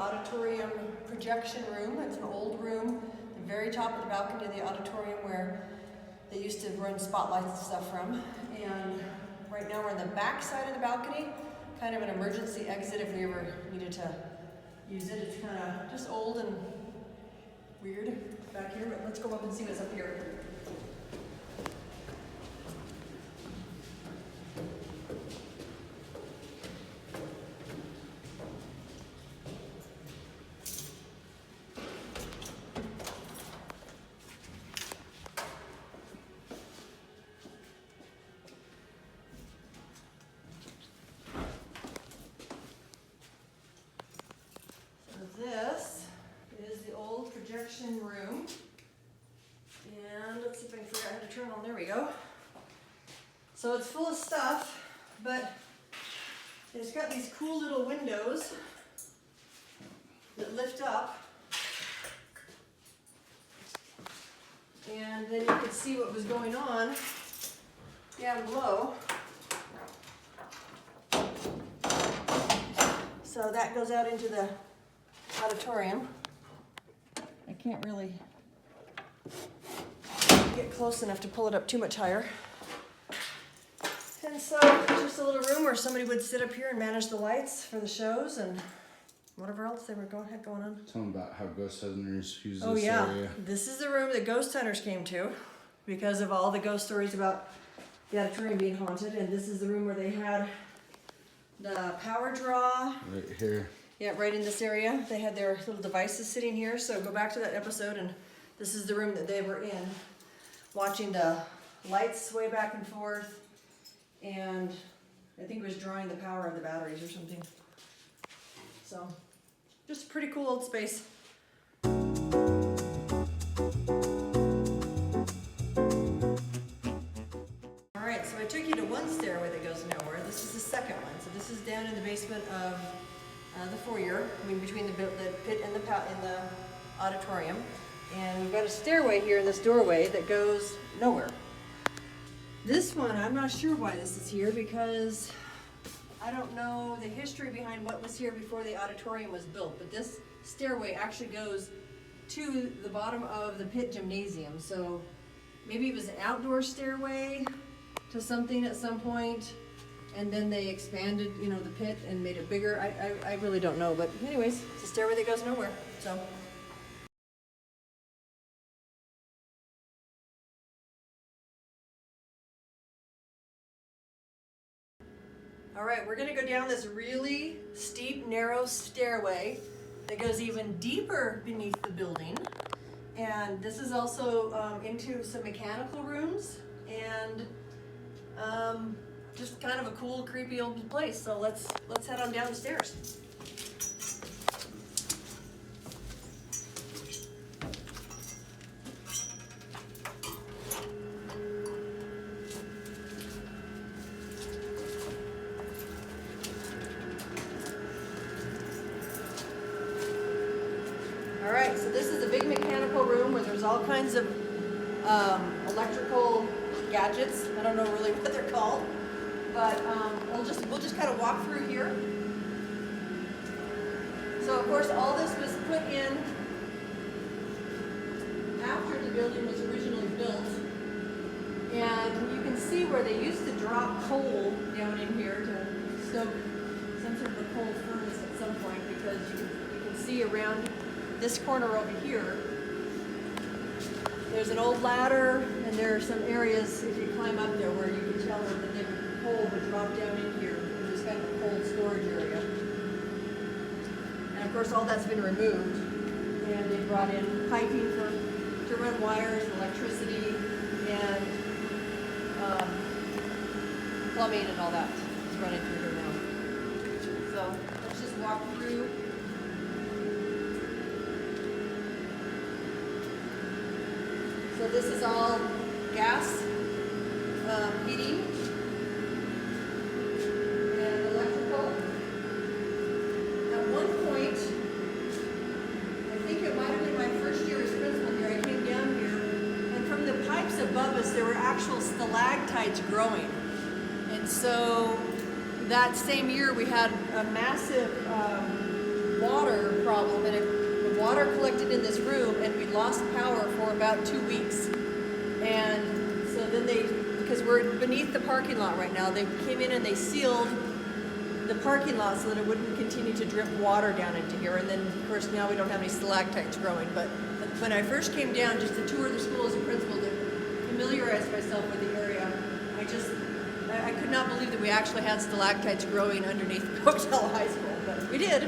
auditorium projection room. It's an old room, the very top of the balcony of the auditorium where they used to run spotlights and stuff from. And right now we're on the back side of the balcony, kind of an emergency exit if we ever needed to use it. It's kind of just old and weird back here, but let's go up and see what's up here. This is the old projection room, and let's see if I can figure out how to turn on. There we go. So it's full of stuff, but it's got these cool little windows that lift up, and then you could see what was going on down below. So that goes out into the auditorium. I can't really get close enough to pull it up too much higher. And so it's just a little room where somebody would sit up here and manage the lights for the shows and whatever else they were had going on. Tell them about how ghost hunters use Oh this yeah, area. this is the room that ghost hunters came to because of all the ghost stories about the auditorium being haunted. And this is the room where they had the power draw. Right here. Yeah, right in this area. They had their little devices sitting here. So go back to that episode, and this is the room that they were in, watching the lights sway back and forth, and I think it was drawing the power of the batteries or something. So, just a pretty cool old space. All right, so I took you to one stairway that goes nowhere. This is the second one. So this is down in the basement of the foyer, between the pit and the auditorium. And we've got a stairway here in this doorway that goes nowhere. This one, I'm not sure why this is here because I don't know the history behind what was here before the auditorium was built, but this stairway actually goes to the bottom of the pit gymnasium. So maybe it was an outdoor stairway to something at some point. And then they expanded, the pit and made it bigger. I really don't know, but anyways, it's a stairway that goes nowhere, so. All right, we're gonna go down this really steep, narrow stairway that goes even deeper beneath the building. And this is also into some mechanical rooms and just kind of a cool, creepy old place. So let's head on down the stairs. All right, so this is a big mechanical room where there's all kinds of electrical gadgets. I don't know really what they're called. But we'll just kind of walk through here. So of course all this was put in after the building was originally built. And you can see where they used to drop coal down in here to stoke some sort of a coal furnace at some point, because you can see around this corner over here, there's an old ladder, and there are some areas, if you climb up there, where you can tell that the coal would drop down in here, which is kind of a cold storage area. And of course all that's been removed, and they brought in piping to run wires, electricity, and plumbing and all that is running through here now. So let's just walk through. So this is all gas heating and electrical. At one point, I think it might have been my first year as principal here, I came down here, and from the pipes above us there were actual stalactites growing. And so that same year we had a massive water problem, and the water collected in this room, and we lost power for about 2 weeks. And so then because we're beneath the parking lot right now, they came in and they sealed the parking lot so that it wouldn't continue to drip water down into here. And then, of course, now we don't have any stalactites growing. But when I first came down just to tour the school as a principal to familiarize myself with the area, I could not believe that we actually had stalactites growing underneath Pocatello High School, but we did.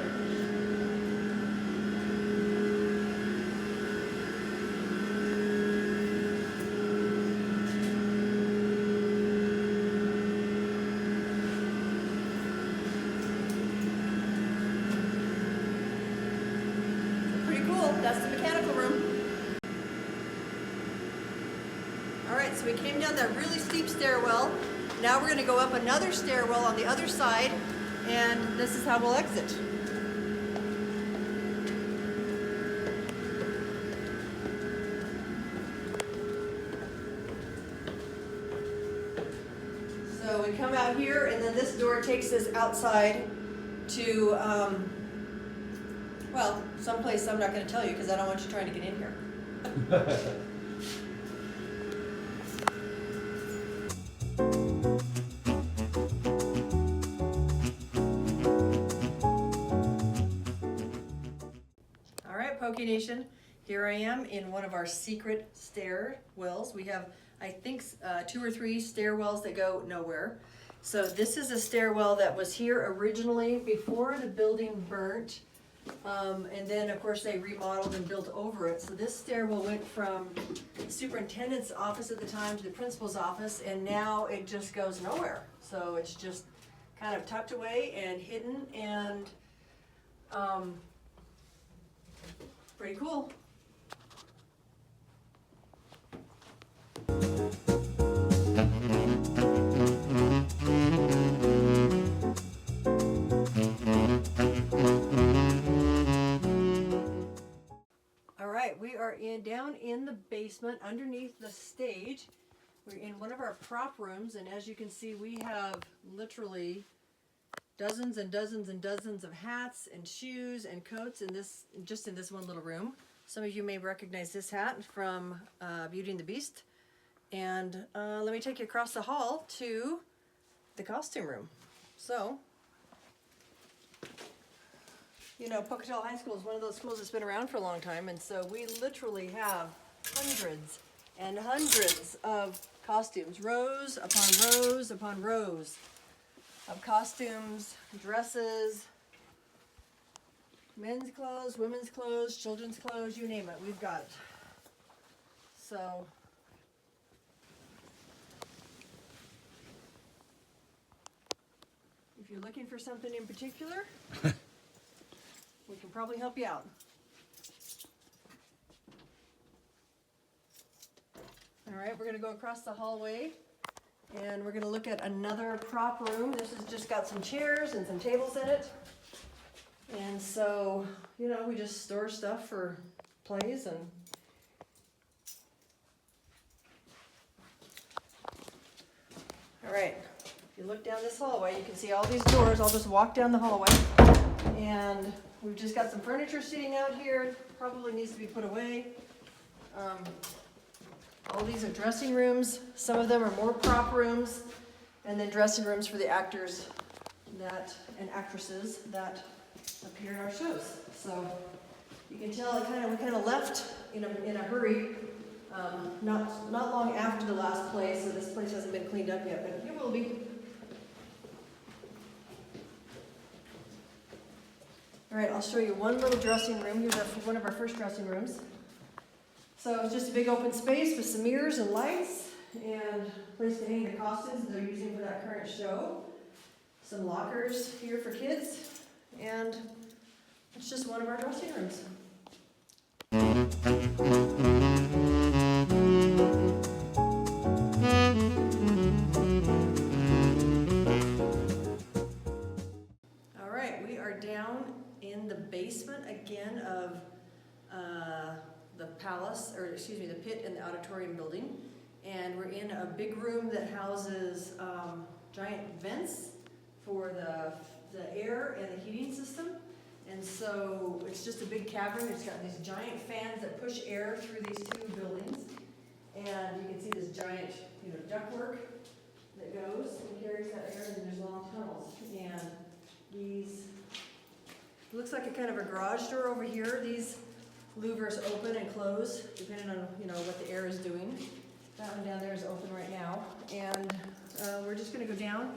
Pretty cool. That's the mechanical room. All right, so we came down that really steep stairwell. Now we're going to go up another stairwell on the other side, and this is how we'll exit. So we come out here, and then this door takes us outside to, well, someplace I'm not going to tell you because I don't want you trying to get in here. Poky Nation, here I am in one of our secret stairwells. We have, I think, 2 or 3 stairwells that go nowhere. So this is a stairwell that was here originally before the building burnt, and then of course they remodeled and built over it. So this stairwell went from the superintendent's office at the time to the principal's office, and now it just goes nowhere. So it's just kind of tucked away and hidden, and pretty cool. All right, we are down in the basement underneath the stage. We're in one of our prop rooms, and as you can see, we have literally dozens and dozens and dozens of hats and shoes and coats just in this one little room. Some of you may recognize this hat from Beauty and the Beast. And let me take you across the hall to the costume room. So, you know, Pocatello High School is one of those schools that's been around for a long time, and so we literally have hundreds and hundreds of costumes, rows upon rows upon rows of costumes, dresses, men's clothes, women's clothes, children's clothes, you name it, we've got it. So, if you're looking for something in particular, we can probably help you out. All right, we're going to go across the hallway. And we're going to look at another prop room. This has just got some chairs and some tables in it. And so, you know, we just store stuff for plays and all right. If you look down this hallway, you can see all these doors. I'll just walk down the hallway. And we've just got some furniture sitting out here. Probably needs to be put away. All these are dressing rooms. Some of them are more prop rooms, and then dressing rooms for the actors and actresses that appear in our shows. So you can tell we kind of left in a hurry, not long after the last play, so this place hasn't been cleaned up yet, but it will be. All right, I'll show you one little dressing room. Here's one of our first dressing rooms. So it's just a big open space with some mirrors and lights and a place to hang the costumes that they're using for that current show. Some lockers here for kids, and it's just one of our dressing rooms. All right, we are down in the basement again of the palace, or excuse me, the pit and the auditorium building. And we're in a big room that houses giant vents for the air and the heating system. And so it's just a big cavern. It's got these giant fans that push air through these two buildings. And you can see this giant, ductwork that goes and carries that air, and then there's long tunnels. And these, it looks like a kind of a garage door over here. These louvers open and close depending on, what the air is doing. That one down there is open right now. And we're just gonna go down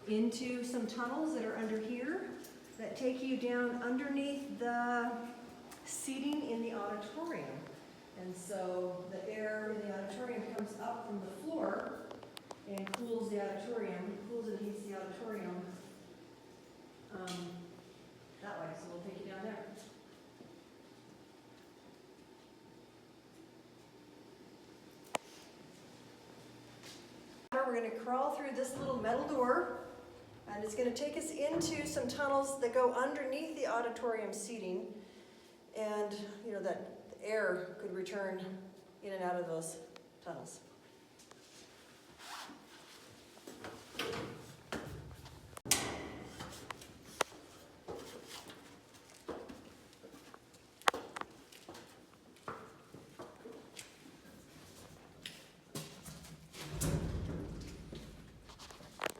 into some tunnels that are under here that take you down underneath the seating in the auditorium. And so the air in the auditorium comes up from the floor and cools the auditorium, cools and heats the auditorium that way. So we'll take you down there. We're going to crawl through this little metal door, and it's going to take us into some tunnels that go underneath the auditorium seating, and that air could return in and out of those tunnels.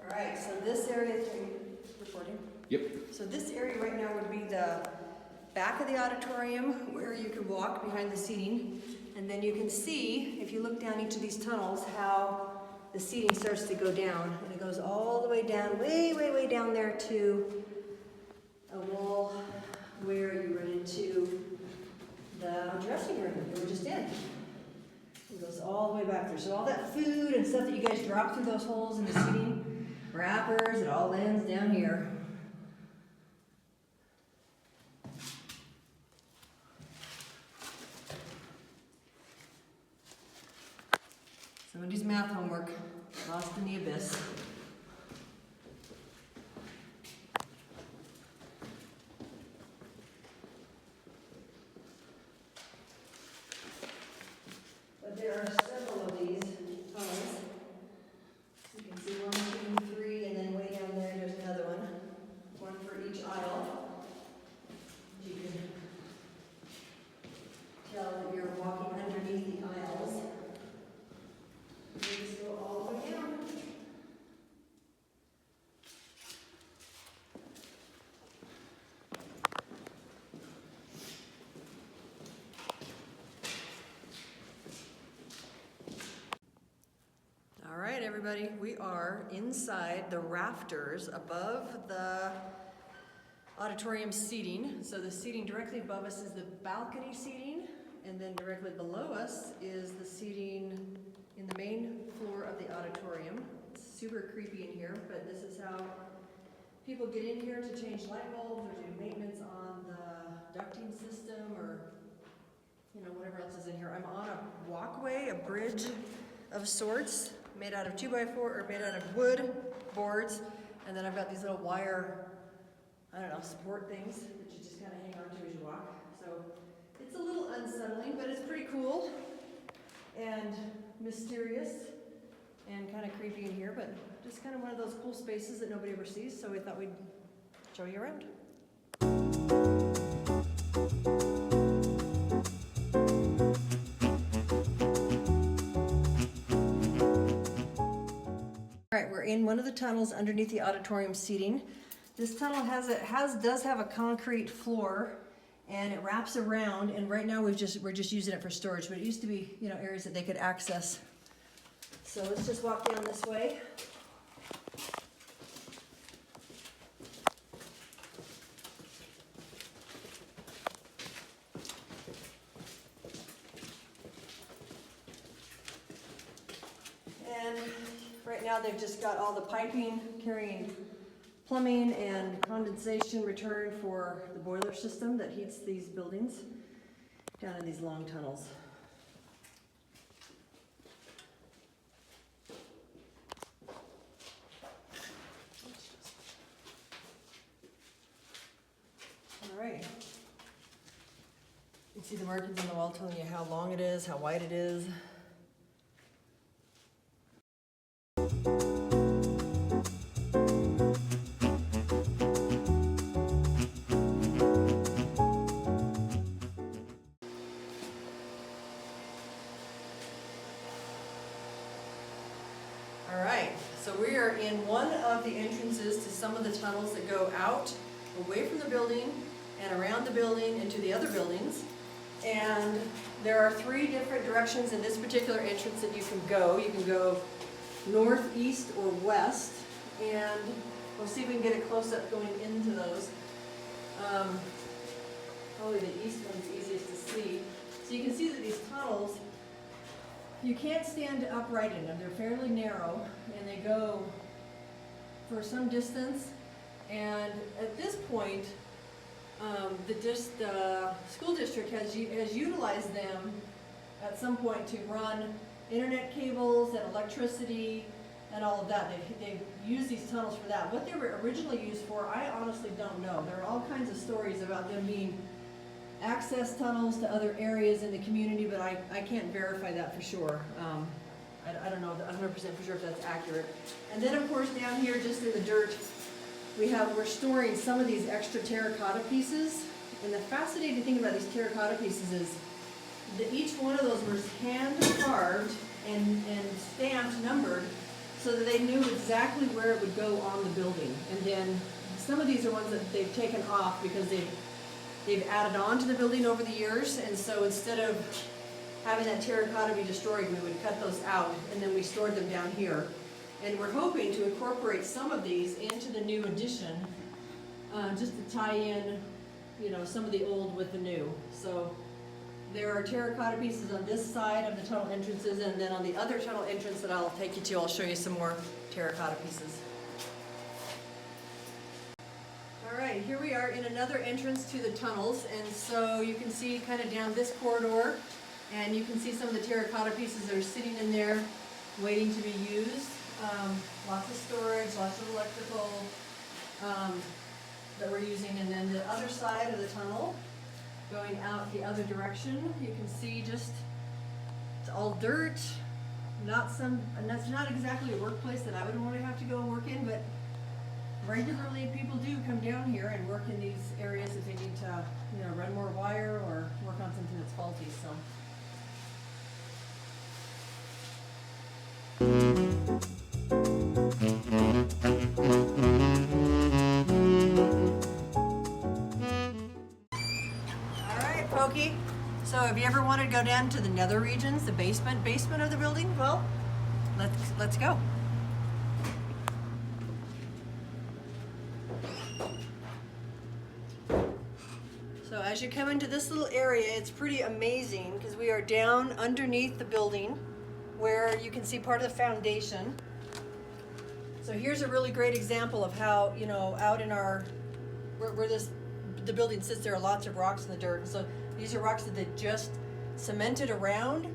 Alright, so this area, are you recording? Yep. So this area right now would be the back of the auditorium where you could walk behind the seating, and then you can see, if you look down each of these tunnels, how the seating starts to go down, and it goes all the way down, way down there to a wall where you run into the dressing room that you were just in. It goes all the way back there. So all that food and stuff that you guys drop through those holes in the seating, wrappers, it all lands down here. Somebody's math homework, lost in the abyss. But there are several of these tunnels. You can see 1, 2, 3, and then way down there, there's another one for each aisle. You can tell that you're walking underneath the aisles. You just go all the way down. All right, everybody, we are inside the rafters above the auditorium seating. So the seating directly above us is the balcony seating, and then directly below us is the seating in the main floor of the auditorium. It's super creepy in here, but this is how people get in here to change light bulbs or do maintenance on the ducting system, or whatever else is in here. I'm on a walkway, a bridge of sorts, made out of 2x4 or made out of wood boards, and then I've got these little wire, support things that you just kind of hang on to as you walk. So it's a little unsettling, but it's pretty cool and mysterious and kind of creepy in here, but just kind of one of those cool spaces that nobody ever sees, so we thought we'd show you around. All right, we're in one of the tunnels underneath the auditorium seating. This tunnel does have a concrete floor, and it wraps around, and right now we're just using it for storage, but it used to be, areas that they could access. So let's just walk down this way. And right now they've just got all the piping carrying plumbing and condensation return for the boiler system that heats these buildings down in these long tunnels. All right. You can see the markings on the wall telling you how long it is, how wide it is. So we are in one of the entrances to some of the tunnels that go out, away from the building, and around the building into the other buildings. And there are 3 different directions in this particular entrance that you can go. You can go north, east, or west. And we'll see if we can get a close-up going into those. Probably the east one's easiest to see. So you can see that these tunnels, you can't stand upright in them. They're fairly narrow, and they go for some distance. And at this point, the school district has utilized them at some point to run internet cables and electricity and all of that. They've used these tunnels for that. What they were originally used for, I honestly don't know. There are all kinds of stories about them being access tunnels to other areas in the community, but I can't verify that for sure. I don't know 100% for sure if that's accurate. And then of course down here just in the dirt, we're storing some of these extra terracotta pieces. And the fascinating thing about these terracotta pieces is that each one of those was hand carved and stamped, numbered, so that they knew exactly where it would go on the building. And then some of these are ones that they've taken off because they've added on to the building over the years. And so instead of having that terracotta be destroyed, we would cut those out and then we stored them down here. And we're hoping to incorporate some of these into the new addition, just to tie in, some of the old with the new. So there are terracotta pieces on this side of the tunnel entrances, and then on the other tunnel entrance that I'll take you to, I'll show you some more terracotta pieces. All right, here we are in another entrance to the tunnels, and so you can see kind of down this corridor, and you can see some of the terracotta pieces that are sitting in there waiting to be used. Lots of storage, lots of electrical that we're using. And then the other side of the tunnel, going out the other direction, you can see it's all dirt, and that's not exactly a workplace that I would want to have to go work in, but regularly people do come down here and work in these areas if they need to, run more wire or work on something that's faulty. So. Poky. So have you ever wanted to go down to the nether regions, the basement of the building? Well, let's go. So as you come into this little area, it's pretty amazing because we are down underneath the building where you can see part of the foundation. So here's a really great example of how, out in where the building sits, there are lots of rocks in the dirt. So these are rocks that they just cemented around.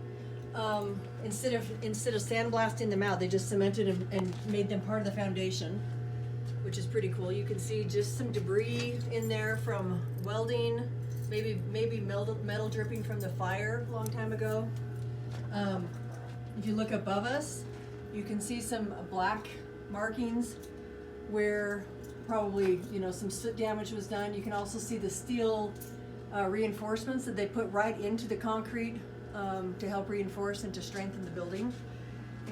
Instead of sandblasting them out, they just cemented and made them part of the foundation, which is pretty cool. You can see just some debris in there from welding, maybe metal dripping from the fire a long time ago. If you look above us, you can see some black markings where probably some soot damage was done. You can also see the steel reinforcements that they put right into the concrete to help reinforce and to strengthen the building.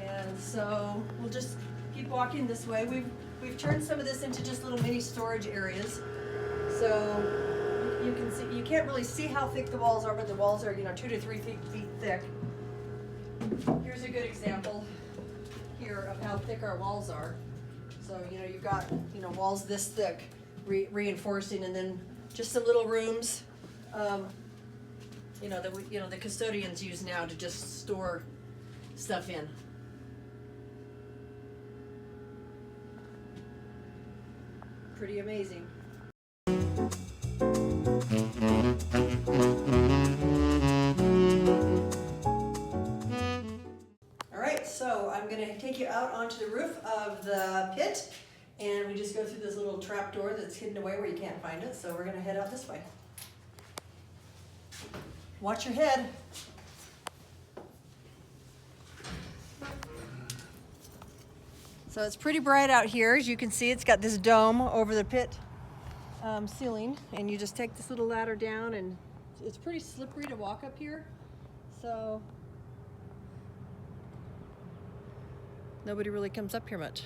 And so we'll just keep walking this way. We've turned some of this into just little mini storage areas. So you can see, you can't really see how thick the walls are, but the walls are 2 to 3 feet thick. Here's a good example here of how thick our walls are. So you've got walls this thick, reinforcing, and then just some little rooms, that the custodians use now to just store stuff in. Pretty amazing. All right, so I'm going to take you out onto the roof of the pit, and we just go through this little trap door that's hidden away where you can't find it. So we're going to head out this way. Watch your head. So it's pretty bright out here. As you can see, it's got this dome over the pit ceiling, and you just take this little ladder down, and it's pretty slippery to walk up here. So nobody really comes up here much.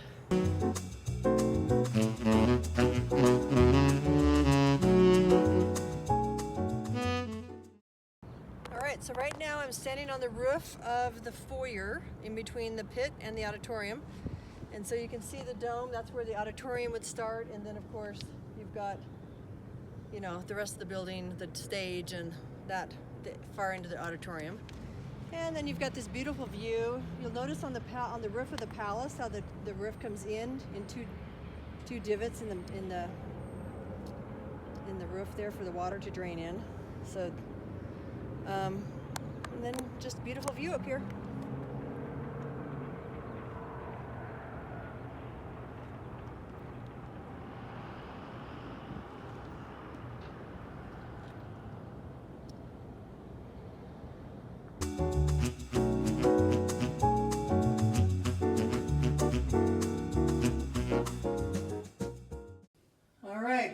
Alright, so right now I'm standing on the roof of the foyer in between the pit and the auditorium. And so you can see the dome, that's where the auditorium would start, and then of course you've got, you know, the rest of the building, the stage, and that far into the auditorium. And then you've got this beautiful view. You'll notice on the roof of the palace how the roof comes in two divots in the roof there for the water to drain in. So, and then just beautiful view up here.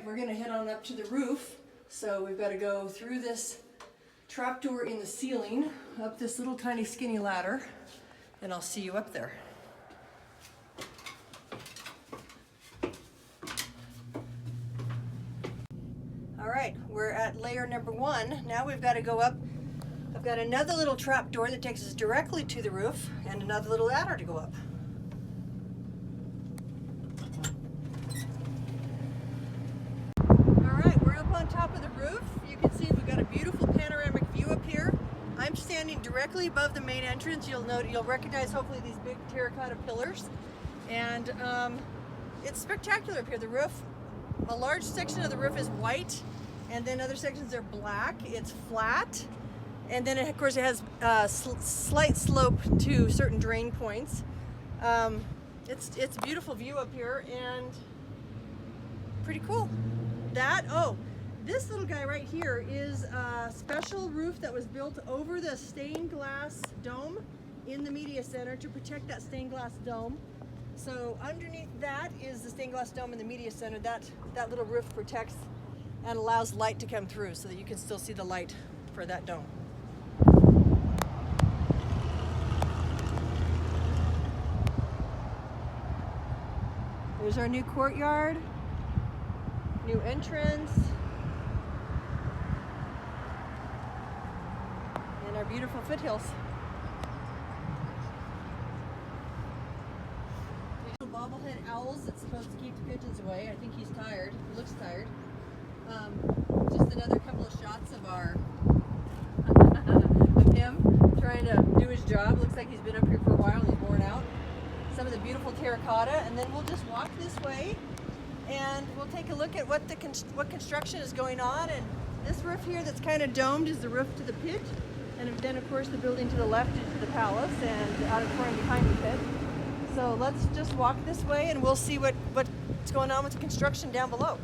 We're going to head on up to the roof. So we've got to go through this trapdoor in the ceiling, up this little tiny skinny ladder, and I'll see you up there. All right, we're at layer number 1. Now we've got to go up. I've got another little trapdoor that takes us directly to the roof, and another little ladder to go up. On top of the roof, you can see we've got a beautiful panoramic view up here. I'm standing directly above the main entrance. You'll recognize hopefully these big terracotta pillars, and it's spectacular up here. The roof, a large section of the roof is white, and then other sections are black. It's flat, and then of course it has slight slope to certain drain points. It's a beautiful view up here and pretty cool. This little guy right here is a special roof that was built over the stained glass dome in the media center to protect that stained glass dome. So underneath that is the stained glass dome in the media center. That little roof protects and allows light to come through so that you can still see the light for that dome. There's our new courtyard, new entrance. Our beautiful foothills. Little bobblehead owls that's supposed to keep the pigeons away. I think he's tired. He looks tired. Just another couple of shots of of him trying to do his job. Looks like he's been up here for a while and he's worn out. Some of the beautiful terracotta, and then we'll just walk this way and we'll take a look at what construction is going on. And this roof here that's kind of domed is the roof to the pit. And then, of course, the building to the left is the palace and the auditorium behind the pit. So let's just walk this way and we'll see what's going on with the construction down below.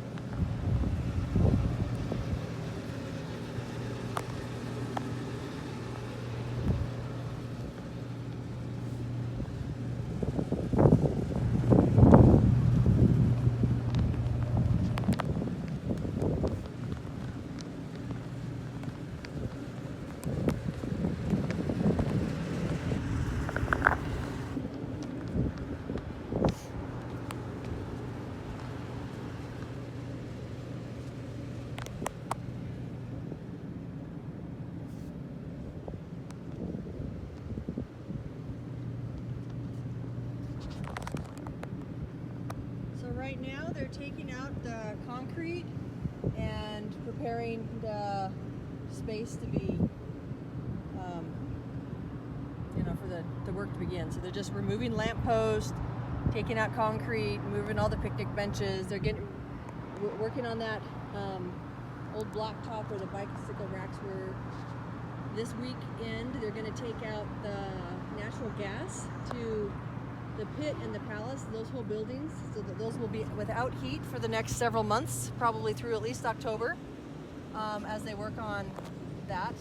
Right now they're taking out the concrete and preparing the space to be, for the work to begin. So they're just removing lampposts, taking out concrete, moving all the picnic benches. They're working on that old blacktop where the bicycle racks were. This weekend they're going to take out the natural gas to the pit and the palace, those whole buildings, so that those will be without heat for the next several months, probably through at least October, as they work on that.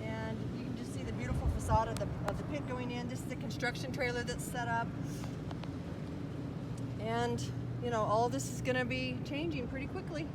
And you can just see the beautiful facade of the pit going in. This is the construction trailer that's set up. And, all this is going to be changing pretty quickly.